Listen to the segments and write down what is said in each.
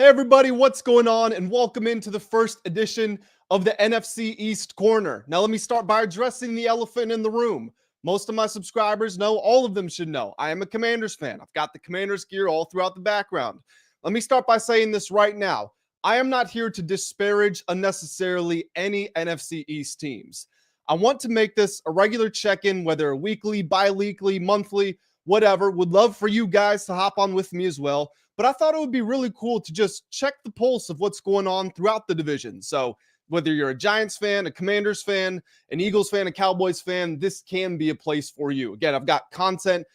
Hey everybody, what's going on? And welcome into the first edition of the NFC East Corner. Now let me start by addressing the elephant in the room. Most of my subscribers know, all of them should know, I am a Commanders fan. I've got the Commanders gear all throughout the background. Let me start by saying this right now. I am not here to disparage unnecessarily any NFC East teams. I want to make this a regular check-in, whether weekly, bi-weekly, monthly, whatever. Would love for you guys to hop on with me as well. But I thought it would be really cool to just check the pulse of what's going on throughout the division. So whether you're a Giants fan, a Commanders fan, an Eagles fan, a Cowboys fan, this can be a place for you. Again, I've got content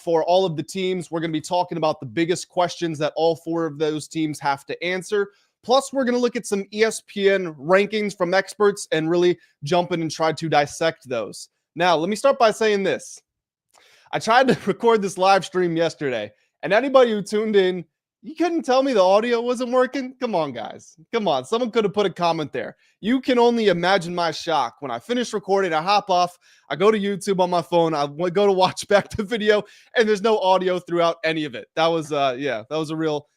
for all of the teams. We're going to be talking about the biggest questions that all four of those teams have to answer. Plus, we're going to look at some ESPN rankings from experts and really jump in and try to dissect those. Now, let me start by saying this. I tried to record this live stream yesterday. And anybody who tuned in, you couldn't tell me the audio wasn't working? Come on, guys. Come on. Someone could have put a comment there. You can only imagine my shock. When I finish recording, I hop off. I go to YouTube on my phone. I go to watch back the video, and there's no audio throughout any of it. That was, that was a real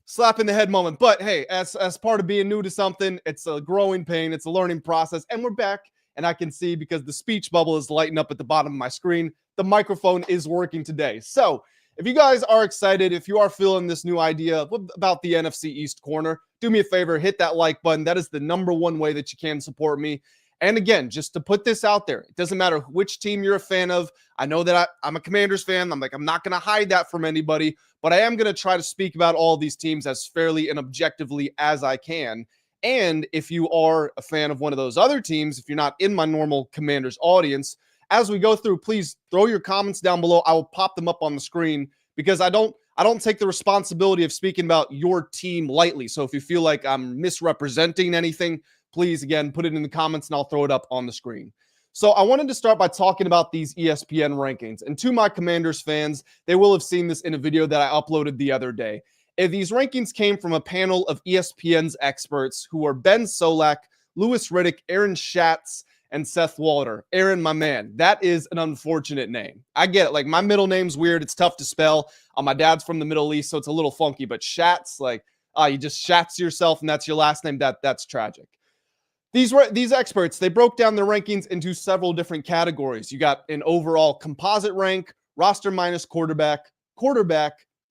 slap in the head moment. But hey, as part of being new to something, it's a growing pain. It's a learning process. And we're back, and I can see because the speech bubble is lighting up at the bottom of my screen. The microphone is working today. So, if you guys are excited, if you are feeling this new idea about the NFC East Corner, do me a favor, hit that like button. That is the number one way that you can support me. And again, just to put this out there, it doesn't matter which team you're a fan of. I know that I'm a Commanders fan. I'm not going to hide that from anybody, but I am going to try to speak about all these teams as fairly and objectively as I can. And if you are a fan of one of those other teams, if you're not in my normal Commanders audience, as we go through, please throw your comments down below. I will pop them up on the screen because I don't take the responsibility of speaking about your team lightly. So if you feel like I'm misrepresenting anything, please, again, put it in the comments and I'll throw it up on the screen. So I wanted to start by talking about these ESPN rankings. And to my Commanders fans, they will have seen this in a video that I uploaded the other day. These rankings came from a panel of ESPN's experts who are Ben Solak, Louis Riddick, Aaron Schatz, and Seth Walter. Aaron, my man, that is an unfortunate name. I get it. Like, my middle name's weird. It's tough to spell. My dad's from the Middle East, so it's a little funky. But Schatz, you just Schatz yourself, and that's your last name. That's tragic. These experts, they broke down their rankings into several different categories. You got an overall composite rank, roster minus quarterback,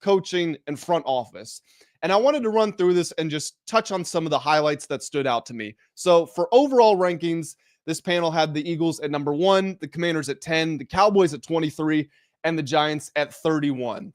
coaching, and front office. And I wanted to run through this and just touch on some of the highlights that stood out to me. So for overall rankings, this panel had the Eagles at number 1, the Commanders at 10, the Cowboys at 23, and the Giants at 31. I'm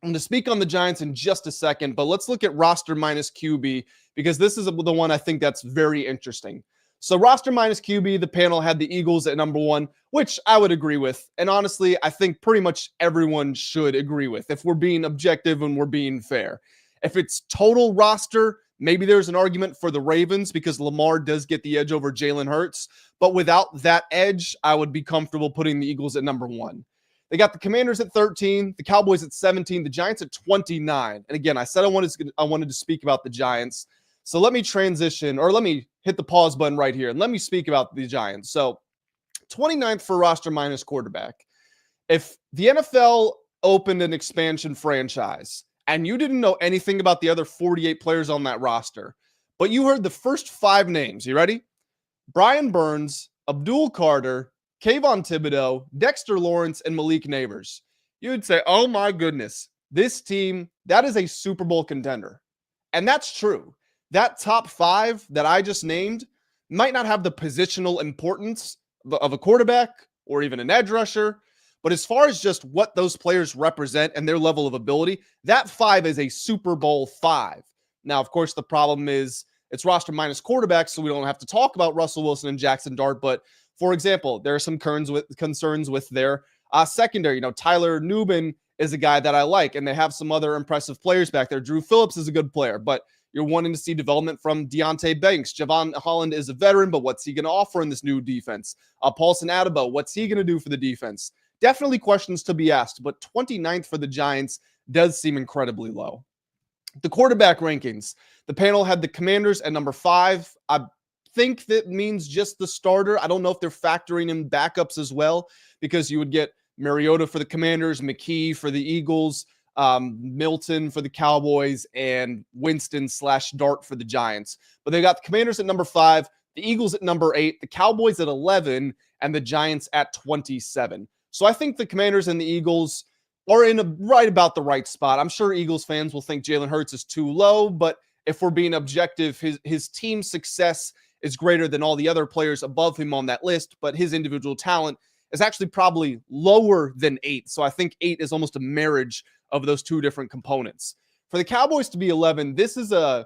going to speak on the Giants in just a second, but let's look at roster minus QB because this is the one I think that's very interesting. So roster minus QB, the panel had the Eagles at number 1, which I would agree with. And honestly, I think pretty much everyone should agree with if we're being objective and we're being fair. If it's total roster, maybe there's an argument for the Ravens because Lamar does get the edge over Jalen Hurts. But without that edge, I would be comfortable putting the Eagles at number 1. They got the Commanders at 13, the Cowboys at 17, the Giants at 29. And again, I said I wanted to speak about the Giants. So let me transition, or let me hit the pause button right here, and let me speak about the Giants. So 29th for roster minus quarterback. If the NFL opened an expansion franchise and you didn't know anything about the other 48 players on that roster, but you heard the first 5 names, you ready? Brian Burns, Abdul Carter, Kayvon Thibodeaux, Dexter Lawrence, and Malik Neighbors. You would say, oh my goodness, this team, that is a Super Bowl contender. And that's true. That top 5 that I just named might not have the positional importance of a quarterback or even an edge rusher, but as far as just what those players represent and their level of ability, that 5 is a Super Bowl 5. Now, of course, the problem is it's roster minus quarterbacks, so we don't have to talk about Russell Wilson and Jackson Dart. But, for example, there are some concerns with their secondary. Tyler Nubin is a guy that I like, and they have some other impressive players back there. Drew Phillips is a good player, but you're wanting to see development from Deontay Banks. Javon Holland is a veteran, but what's he going to offer in this new defense? Paulson Adebo, what's he going to do for the defense? Definitely questions to be asked, but 29th for the Giants does seem incredibly low. The quarterback rankings. The panel had the Commanders at number 5. I think that means just the starter. I don't know if they're factoring in backups as well, because you would get Mariota for the Commanders, McKee for the Eagles, Milton for the Cowboys, and Winston/Dart for the Giants. But they got the Commanders at number 5, the Eagles at number 8, the Cowboys at 11, and the Giants at 27. So I think the Commanders and the Eagles are in right about the right spot. I'm sure Eagles fans will think Jalen Hurts is too low, but if we're being objective, his team success is greater than all the other players above him on that list, but his individual talent is actually probably lower than 8. So I think 8 is almost a marriage of those two different components. For the Cowboys to be 11, this is an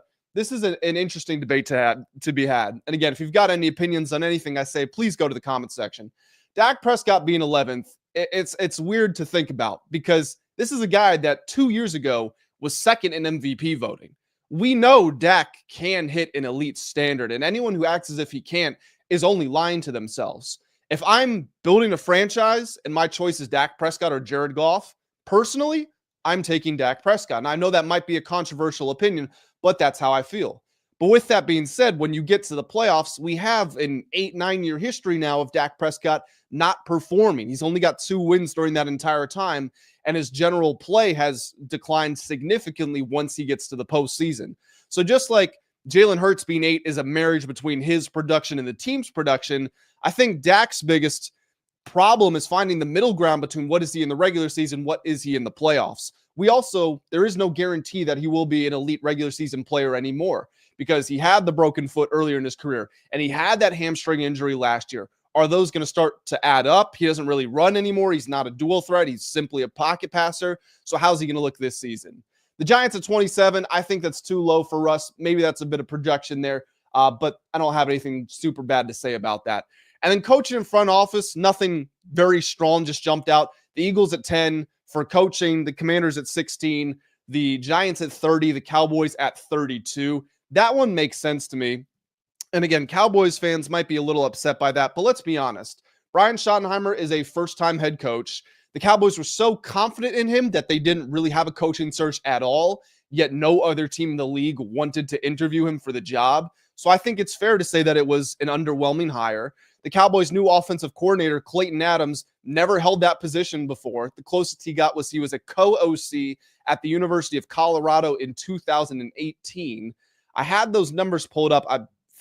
interesting debate to be had. And again, if you've got any opinions on anything I say, please go to the comment section. Dak Prescott being 11th, it's weird to think about because this is a guy that 2 years ago was second in MVP voting. We know Dak can hit an elite standard, and anyone who acts as if he can't is only lying to themselves. If I'm building a franchise and my choice is Dak Prescott or Jared Goff, personally, I'm taking Dak Prescott. And I know that might be a controversial opinion, but that's how I feel. But with that being said, when you get to the playoffs, we have an 8-9 year history now of Dak Prescott not performing. He's only got 2 wins during that entire time, and his general play has declined significantly once he gets to the postseason. So just like Jalen Hurts being 8 is a marriage between his production and the team's production, I think Dak's biggest problem is finding the middle ground between what is he in the regular season, what is he in the playoffs. There is no guarantee that he will be an elite regular season player anymore because he had the broken foot earlier in his career and he had that hamstring injury last year. Are those going to start to add up? He doesn't really run anymore. He's not a dual threat. He's simply a pocket passer. So how's he going to look this season? The Giants at 27, I think that's too low for Russ. Maybe that's a bit of projection there, but I don't have anything super bad to say about that. And then coaching in front office, nothing very strong just jumped out. The Eagles at 10 for coaching, the Commanders at 16, the Giants at 30, the Cowboys at 32. That one makes sense to me. And again, Cowboys fans might be a little upset by that, but let's be honest. Brian Schottenheimer is a first-time head coach. The Cowboys were so confident in him that they didn't really have a coaching search at all, yet no other team in the league wanted to interview him for the job. So I think it's fair to say that it was an underwhelming hire. The Cowboys' new offensive coordinator, Clayton Adams, never held that position before. The closest he got was he was a co-OC at the University of Colorado in 2018. I had those numbers pulled up.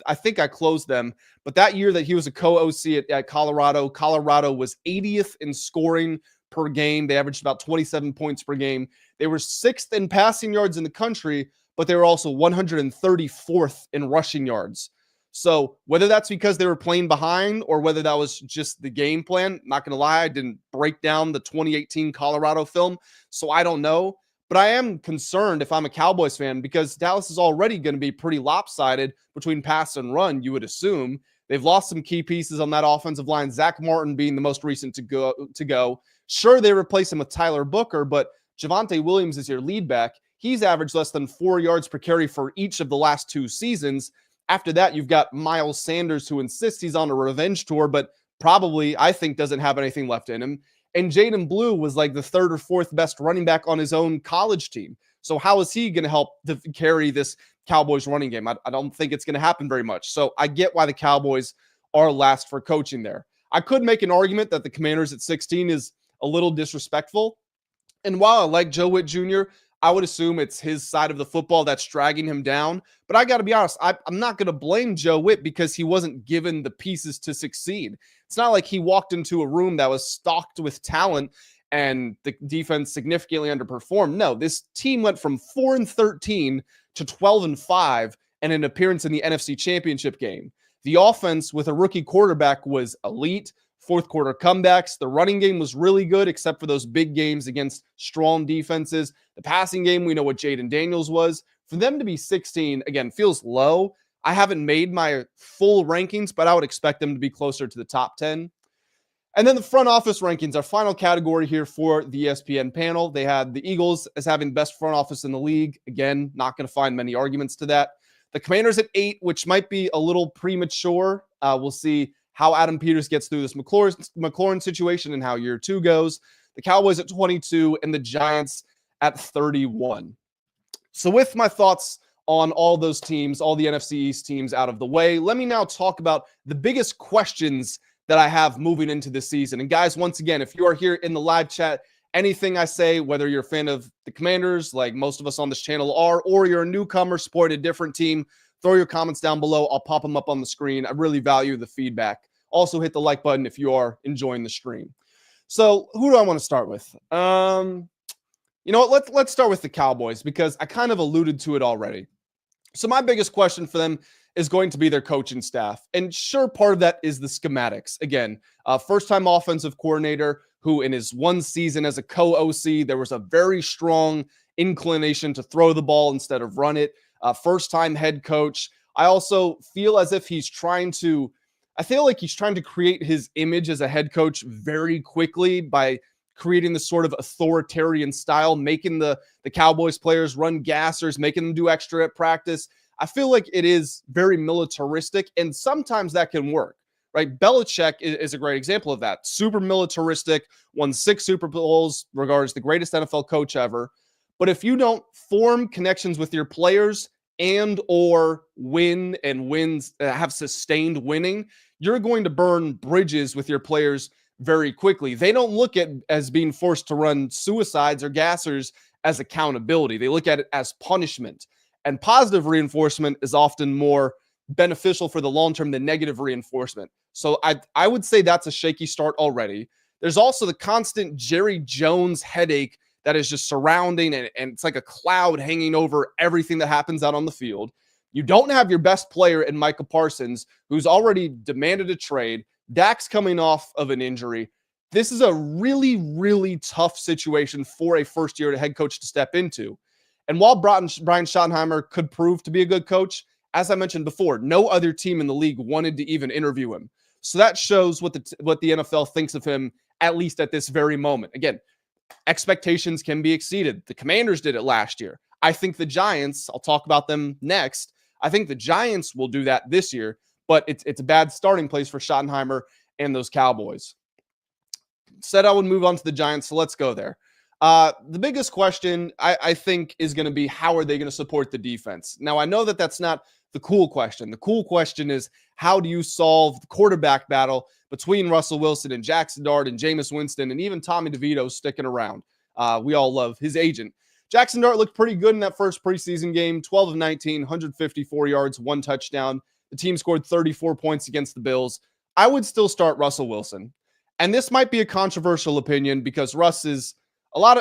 I think I closed them, but that year that he was a co-OC at Colorado, Colorado was 80th in scoring per game. They averaged about 27 points per game. They were 6th in passing yards in the country, but they were also 134th in rushing yards. So whether that's because they were playing behind or whether that was just the game plan, not going to lie, I didn't break down the 2018 Colorado film, so I don't know. But I am concerned if I'm a Cowboys fan because Dallas is already going to be pretty lopsided between pass and run, you would assume. They've lost some key pieces on that offensive line, Zach Martin being the most recent to go. Sure, they replace him with Tyler Booker, but Javonte Williams is your lead back. He's averaged less than 4 yards per carry for each of the last 2 seasons. After that, you've got Miles Sanders, who insists he's on a revenge tour, but probably, I think, doesn't have anything left in him. And Jaden Blue was like the 3rd or 4th best running back on his own college team. So how is he going to help carry this Cowboys running game? I don't think it's going to happen very much. So I get why the Cowboys are last for coaching there. I could make an argument that the Commanders at 16 is a little disrespectful. And while I like Joe Witt Jr., I would assume it's his side of the football that's dragging him down. But I got to be honest, I'm not going to blame Joe Witt because he wasn't given the pieces to succeed. It's not like he walked into a room that was stocked with talent and the defense significantly underperformed. No, this team went from 4-13 to 12-5 and an appearance in the NFC Championship game. The offense with a rookie quarterback was elite. 4th quarter comebacks. The running game was really good, except for those big games against strong defenses. The passing game, we know what Jayden Daniels was. For them to be 16, again, feels low. I haven't made my full rankings, but I would expect them to be closer to the top 10. And then the front office rankings, our final category here for the ESPN panel. They had the Eagles as having best front office in the league. Again, not going to find many arguments to that. The Commanders at 8, which might be a little premature. We'll see how Adam Peters gets through this McLaurin situation and how year 2 goes. The Cowboys at 22 and the Giants at 31. So with my thoughts on all those teams, all the NFC East teams out of the way, let me now talk about the biggest questions that I have moving into this season. And guys, once again, if you are here in the live chat anything I say, whether you're a fan of the Commanders, like most of us on this channel are, or you're a newcomer supporting a different team, throw your comments down below. I'll pop them up on the screen. I really value the feedback. Also, hit the like button if you are enjoying the stream. So, who do I want to start with? You know what? Let's start with the Cowboys because I kind of alluded to it already. So, my biggest question for them is going to be their coaching staff. And sure, part of that is the schematics. Again, first-time offensive coordinator who in his one season as a co-OC, there was a very strong inclination to throw the ball instead of run it. First-time head coach. I also feel as if I feel like he's trying to create his image as a head coach very quickly by creating this sort of authoritarian style, making the Cowboys players run gassers, making them do extra at practice. I feel like it is very militaristic, and sometimes that can work, right? Belichick is a great example of that. Super militaristic, won 6 Super Bowls, regarded as the greatest NFL coach ever. But if you don't form connections with your players and or have sustained winning, you're going to burn bridges with your players very quickly. They don't look at as being forced to run suicides or gassers as accountability. They look at it as punishment. And positive reinforcement is often more beneficial for the long term than negative reinforcement. So I would say that's a shaky start already. There's also the constant Jerry Jones headache that is just surrounding and it's like a cloud hanging over everything that happens out on the field. You don't have your best player in Micah Parsons, who's already demanded a trade. Dak's coming off of an injury. This is a really, really tough situation for a first-year head coach to step into. And while Brian Schottenheimer could prove to be a good coach, as I mentioned before, no other team in the league wanted to even interview him. So that shows what the NFL thinks of him, at least at this very moment. Again, expectations can be exceeded. The Commanders did it last year. I think the Giants, I'll talk about them next. I think the Giants will do that this year, but it's a bad starting place for Schottenheimer and those Cowboys. Said I would move on to the Giants, so let's go there. The biggest question, I think, is going to be how are they going to support the defense? Now, I know that that's not the cool question. The cool question is how do you solve the quarterback battle between Russell Wilson and Jackson Dart and Jameis Winston and even Tommy DeVito sticking around? We all love his agent. Jackson Dart looked pretty good in that first preseason game, 12 of 19, 154 yards, 1 touchdown. The team scored 34 points against the Bills. I would still start Russell Wilson. And this might be a controversial opinion because Russ is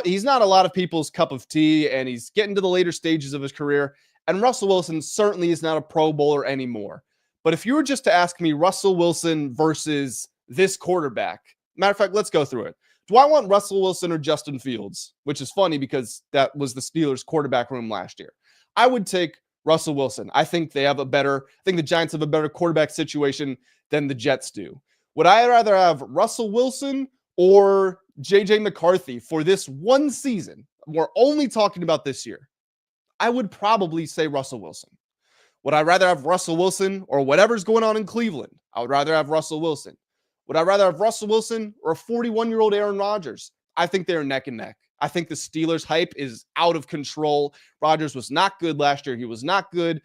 he's not a lot of people's cup of tea, and he's getting to the later stages of his career. And Russell Wilson certainly is not a Pro Bowler anymore. But if you were just to ask me Russell Wilson versus this quarterback, matter of fact, let's go through it. Do I want Russell Wilson or Justin Fields? Which is funny because that was the Steelers' quarterback room last year. I would take Russell Wilson. I think the Giants have a better quarterback situation than the Jets do. Would I rather have Russell Wilson or JJ McCarthy for this one season? We're only talking about this year. I would probably say Russell Wilson. Would I rather have Russell Wilson or whatever's going on in Cleveland? I would rather have Russell Wilson. Would I rather have Russell Wilson or a 41-year-old Aaron Rodgers? I think they're neck and neck. I think the Steelers' hype is out of control. Rodgers was not good last year. He was not good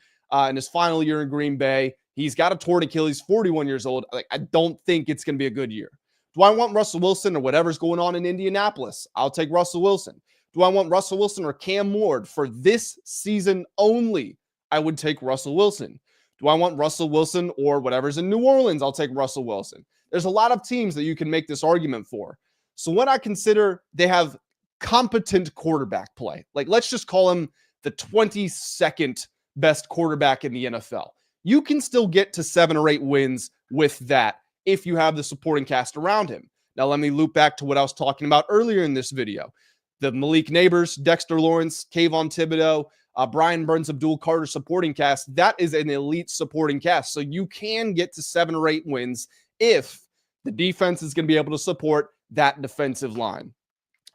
in his final year in Green Bay. He's got a torn Achilles, 41 years old. I don't think it's going to be a good year. Do I want Russell Wilson or whatever's going on in Indianapolis? I'll take Russell Wilson. Do I want Russell Wilson or Cam Ward for this season only? I would take Russell Wilson. Do I want Russell Wilson or whatever's in New Orleans? I'll take Russell Wilson. There's a lot of teams that you can make this argument for. So when I consider they have competent quarterback play, like let's just call him the 22nd best quarterback in the NFL. You can still get to 7 or 8 wins with that if you have the supporting cast around him. Now, let me loop back to what I was talking about earlier in this video. The Malik Neighbors, Dexter Lawrence, Kayvon Thibodeaux, Brian Burns, Abdul Carter supporting cast. That is an elite supporting cast. So you can get to 7 or 8 wins if the defense is going to be able to support that defensive line.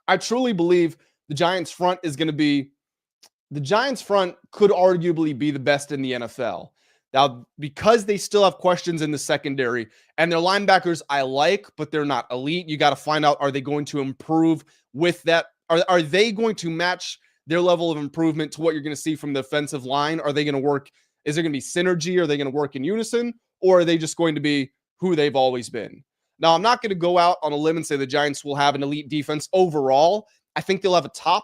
I truly believe the Giants front could arguably be the best in the NFL. Now, because they still have questions in the secondary and their linebackers I like, but they're not elite, you got to find out, are they going to improve with that? Are they going to match their level of improvement to what you're going to see from the offensive line? Are they going to work? Is there going to be synergy? Are they going to work in unison? Or are they just going to be who they've always been? Now, I'm not going to go out on a limb and say the Giants will have an elite defense overall. I think they'll have a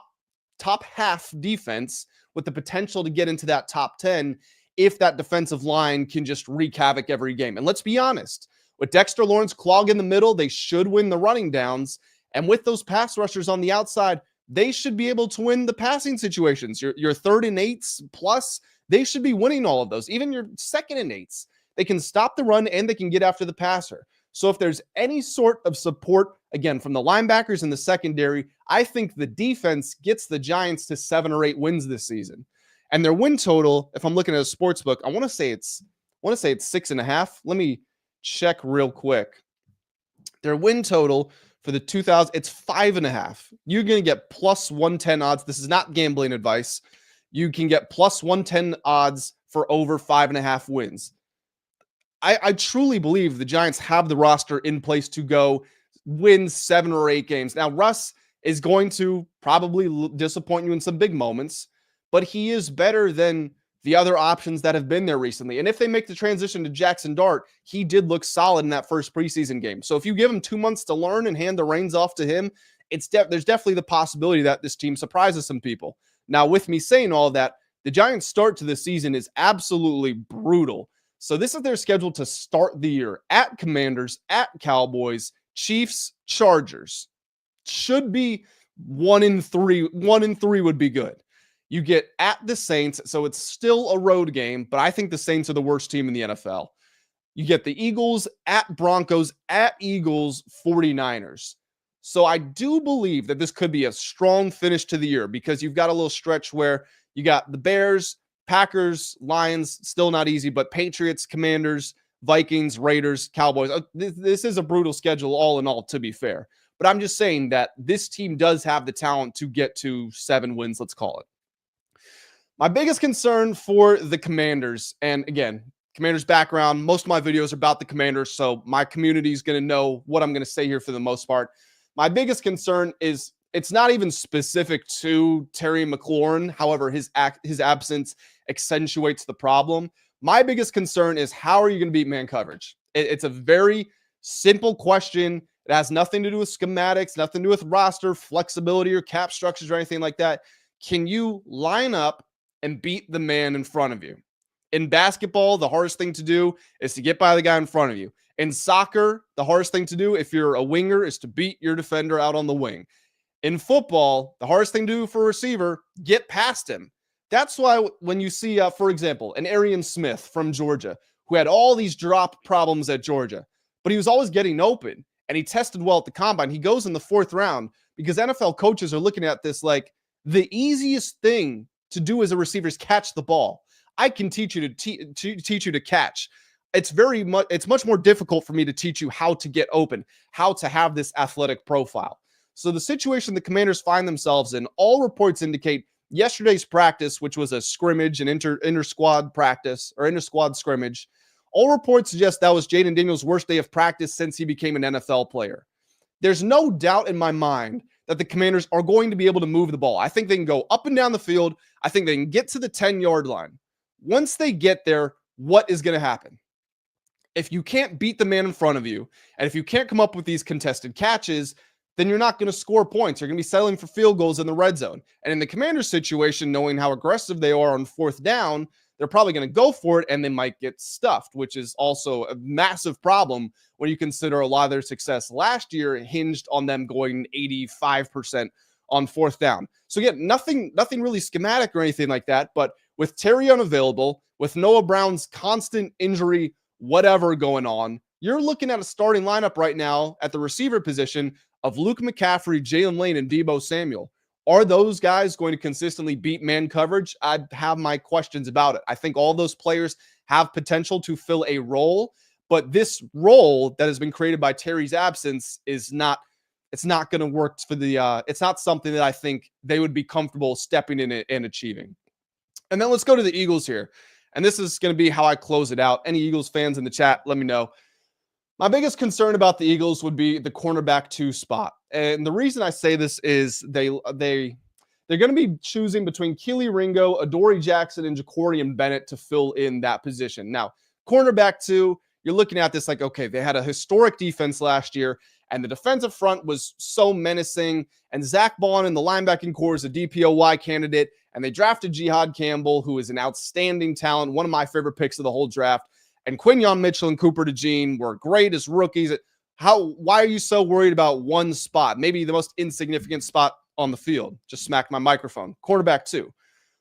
top half defense with the potential to get into that top 10 if that defensive line can just wreak havoc every game. And let's be honest, with Dexter Lawrence clogging the middle, they should win the running downs. And with those pass rushers on the outside, they should be able to win the passing situations. Your 3rd and 8s plus, they should be winning all of those. Even your 2nd and 8s. They can stop the run and they can get after the passer. So if there's any sort of support, again, from the linebackers and the secondary, I think the defense gets the Giants to 7 or 8 wins this season. And their win total, if I'm looking at a sports book, I want to say it's 6.5. Let me check real quick. Their win total for the 2000, it's 5.5. You're going to get plus 110 odds. This is not gambling advice. You can get plus 110 odds for over 5.5 wins. I truly believe the Giants have the roster in place to go win 7 or 8 games. Now, Russ is going to probably disappoint you in some big moments, but he is better than the other options that have been there recently. And if they make the transition to Jackson Dart, he did look solid in that first preseason game. So if you give him 2 months to learn and hand the reins off to him, there's definitely the possibility that this team surprises some people. Now, with me saying all that, the Giants' start to the season is absolutely brutal. So this is their schedule to start the year: at Commanders, at Cowboys, Chiefs, Chargers. Should be 1-3. 1-3 would be good. You get at the Saints, so it's still a road game, but I think the Saints are the worst team in the NFL. You get the Eagles, at Broncos, at Eagles, 49ers. So I do believe that this could be a strong finish to the year because you've got a little stretch where you got the Bears, Packers, Lions, still not easy, but Patriots, Commanders, Vikings, Raiders, Cowboys. This is a brutal schedule all in all, to be fair. But I'm just saying that this team does have the talent to get to 7 wins, let's call it. My biggest concern for the Commanders, and again, Commanders background, most of my videos are about the Commanders, so my community is going to know what I'm going to say here for the most part. My biggest concern is it's not even specific to Terry McLaurin. However, his absence accentuates the problem. My biggest concern is how are you going to beat man coverage? It's a very simple question. It has nothing to do with schematics, nothing to do with roster flexibility or cap structures or anything like that. Can you line up and beat the man in front of you? In basketball, the hardest thing to do is to get by the guy in front of you. In soccer, the hardest thing to do if you're a winger is to beat your defender out on the wing. In football, the hardest thing to do for a receiver, get past him. That's why when you see, for example, an Arian Smith from Georgia who had all these drop problems at Georgia, but he was always getting open and he tested well at the combine. He goes in the 4th round because NFL coaches are looking at this like the easiest thing to do as a receiver is catch the ball. I can teach you to teach you to catch. It's much more difficult for me to teach you how to get open, how to have this athletic profile. So the situation the Commanders find themselves in, all reports indicate yesterday's practice, which was a scrimmage, an inter-squad practice or inter-squad scrimmage, all reports suggest that was Jayden Daniels' worst day of practice since he became an NFL player. There's no doubt in my mind that the Commanders are going to be able to move the ball. I think they can go up and down the field. I think they can get to the 10-yard line. Once they get there, what is going to happen? If you can't beat the man in front of you, and if you can't come up with these contested catches, then you're not going to score points. You're going to be settling for field goals in the red zone. And in the Commanders situation, knowing how aggressive they are on 4th down, they're probably going to go for it and they might get stuffed, which is also a massive problem when you consider a lot of their success last year hinged on them going 85% on 4th down. So again, nothing really schematic or anything like that, but with Terry unavailable, with Noah Brown's constant injury, whatever going on, you're looking at a starting lineup right now at the receiver position of Luke McCaffrey, Jalen Lane, and Deebo Samuel. Are those guys going to consistently beat man coverage? I have my questions about it. I think all those players have potential to fill a role, but this role that has been created by Terry's absence is not, it's not going to work for the, it's not something that I think they would be comfortable stepping in and achieving. And then let's go to the Eagles here. And this is going to be how I close it out. Any Eagles fans in the chat, let me know. My biggest concern about the Eagles would be the cornerback 2 spot. And the reason I say this is they're going to be choosing between Keely Ringo, Adoree Jackson, and Jacorian Bennett to fill in that position. Now, cornerback 2, you're looking at this like, okay, they had a historic defense last year, and the defensive front was so menacing, and Zach Bond in the linebacking core is a DPOY candidate, and they drafted Jihad Campbell, who is an outstanding talent, one of my favorite picks of the whole draft, and Quinyon Mitchell and Cooper DeJean were great as rookies. Why are you so worried about one spot, maybe the most insignificant spot on the field? Just smacked my microphone. Quarterback 2.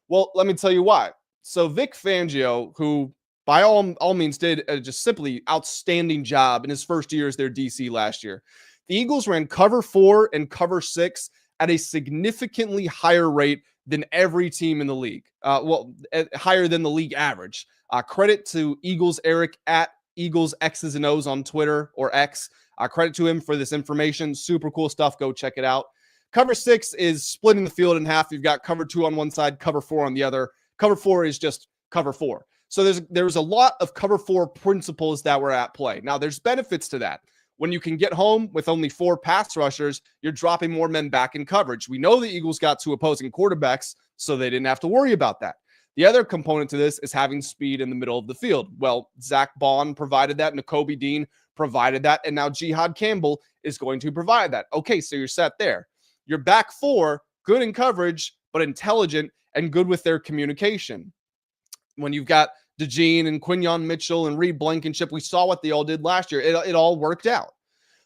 Well, let me tell you why. So Vic Fangio, who by all means did a just simply outstanding job in his first year as their DC last year. The Eagles ran cover 4 and cover 6 at a significantly higher rate than every team in the league. Higher than the league average. Credit to Eagles Eric at Eagles X's and O's on Twitter, or X. Credit to him for this information. Super cool stuff. Go check it out. Cover 6 is splitting the field in half. You've got cover 2 on one side, cover 4 on the other. Cover 4 is just cover 4. So there's a lot of cover 4 principles that were at play. Now, there's benefits to that. When you can get home with only 4 pass rushers, you're dropping more men back in coverage. We know the Eagles got 2 opposing quarterbacks, so they didn't have to worry about that. The other component to this is having speed in the middle of the field. Well, Zach Bond provided that, Nakobe Dean provided that, and now Jihad Campbell is going to provide that. Okay, so you're set there. Your back 4, good in coverage, but intelligent and good with their communication. When you've got DeJean and Quinyon Mitchell and Reed Blankenship, we saw what they all did last year. It all worked out.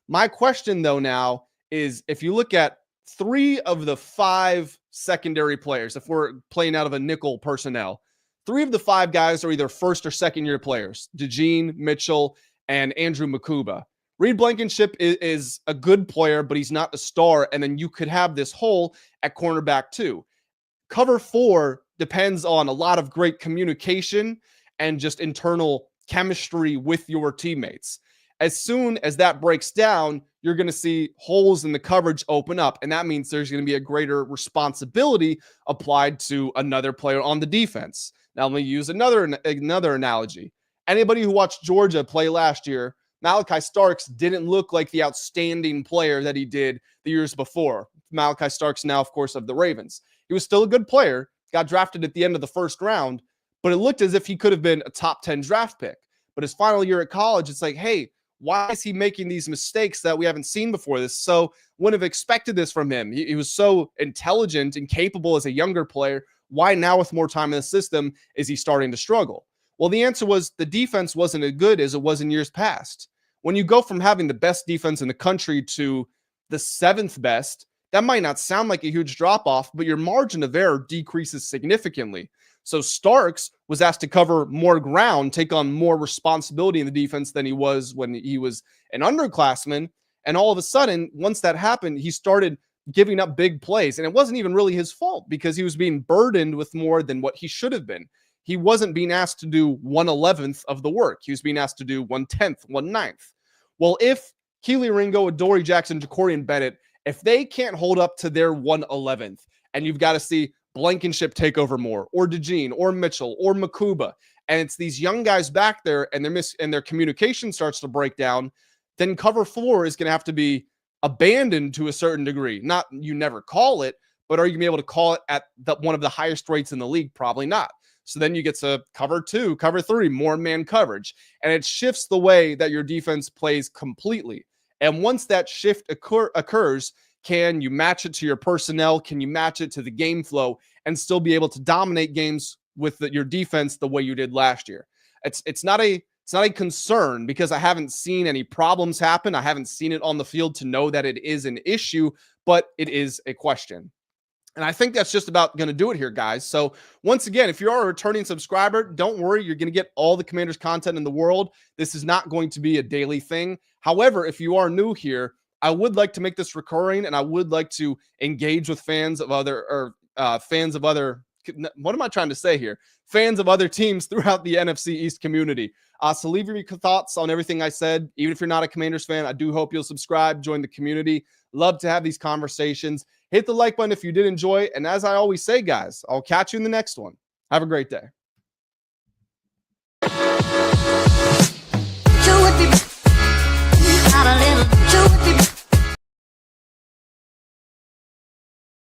My question, though, now is if you look at 3 of the 5 secondary players, if we're playing out of a nickel personnel, 3 of the 5 guys are either first or second year players, DeJean, Mitchell, and Andrew Makuba. Reed Blankenship is a good player, but he's not a star. And then you could have this hole at cornerback 2. Cover 4 depends on a lot of great communication and just internal chemistry with your teammates. As soon as that breaks down, you're going to see holes in the coverage open up, and that means there's going to be a greater responsibility applied to another player on the defense. Now, let me use another analogy. Anybody who watched Georgia play last year, Malachi Starks didn't look like the outstanding player that he did the years before. Malachi Starks now, of course, of the Ravens. He was still a good player, got drafted at the end of the first round, but it looked as if he could have been a top 10 draft pick. But his final year at college, it's like, hey, why is he making these mistakes that we haven't seen before this? So wouldn't have expected this from him. He was so intelligent and capable as a younger player. Why now with more time in the system is he starting to struggle? Well, the answer was the defense wasn't as good as it was in years past. When you go from having the best defense in the country to the 7th best, that might not sound like a huge drop-off, but your margin of error decreases significantly. So Starks was asked to cover more ground, take on more responsibility in the defense than he was when he was an underclassman. And all of a sudden, once that happened, he started giving up big plays. And it wasn't even really his fault because he was being burdened with more than what he should have been. He wasn't being asked to do 1/11th of the work. He was being asked to do 1/10, 1/9. Well, if Keely Ringo, Adoree Jackson, Jacorian Bennett, if they can't hold up to their 1/11th, and you've got to see Blankenship take over more, or DeJean, or Mitchell, or Makuba, and it's these young guys back there, and their communication starts to break down, then cover 4 is going to have to be abandoned to a certain degree. Not you never call it, but are you going to be able to call it at one of the highest rates in the league? Probably not. So then you get to cover 2, cover 3, more man coverage, and it shifts the way that your defense plays completely. And once that shift occurs, can you match it to your personnel? Can you match it to the game flow and still be able to dominate games with your defense the way you did last year? It's not a concern because I haven't seen any problems happen. I haven't seen it on the field to know that it is an issue, but it is a question. And I think that's just about going to do it here, guys. So once again, if you're a returning subscriber, don't worry. You're going to get all the Commanders content in the world. This is not going to be a daily thing. However, if you are new here, I would like to make this recurring, and I would like to engage with fans of other what am I trying to say here? Fans of other teams throughout the NFC East community. So leave your thoughts on everything I said. Even if you're not a Commanders fan, I do hope you'll subscribe, join the community. Love to have these conversations. Hit the like button if you did enjoy. And as I always say, guys, I'll catch you in the next one. Have a great day. Chew with me. Got a little chew with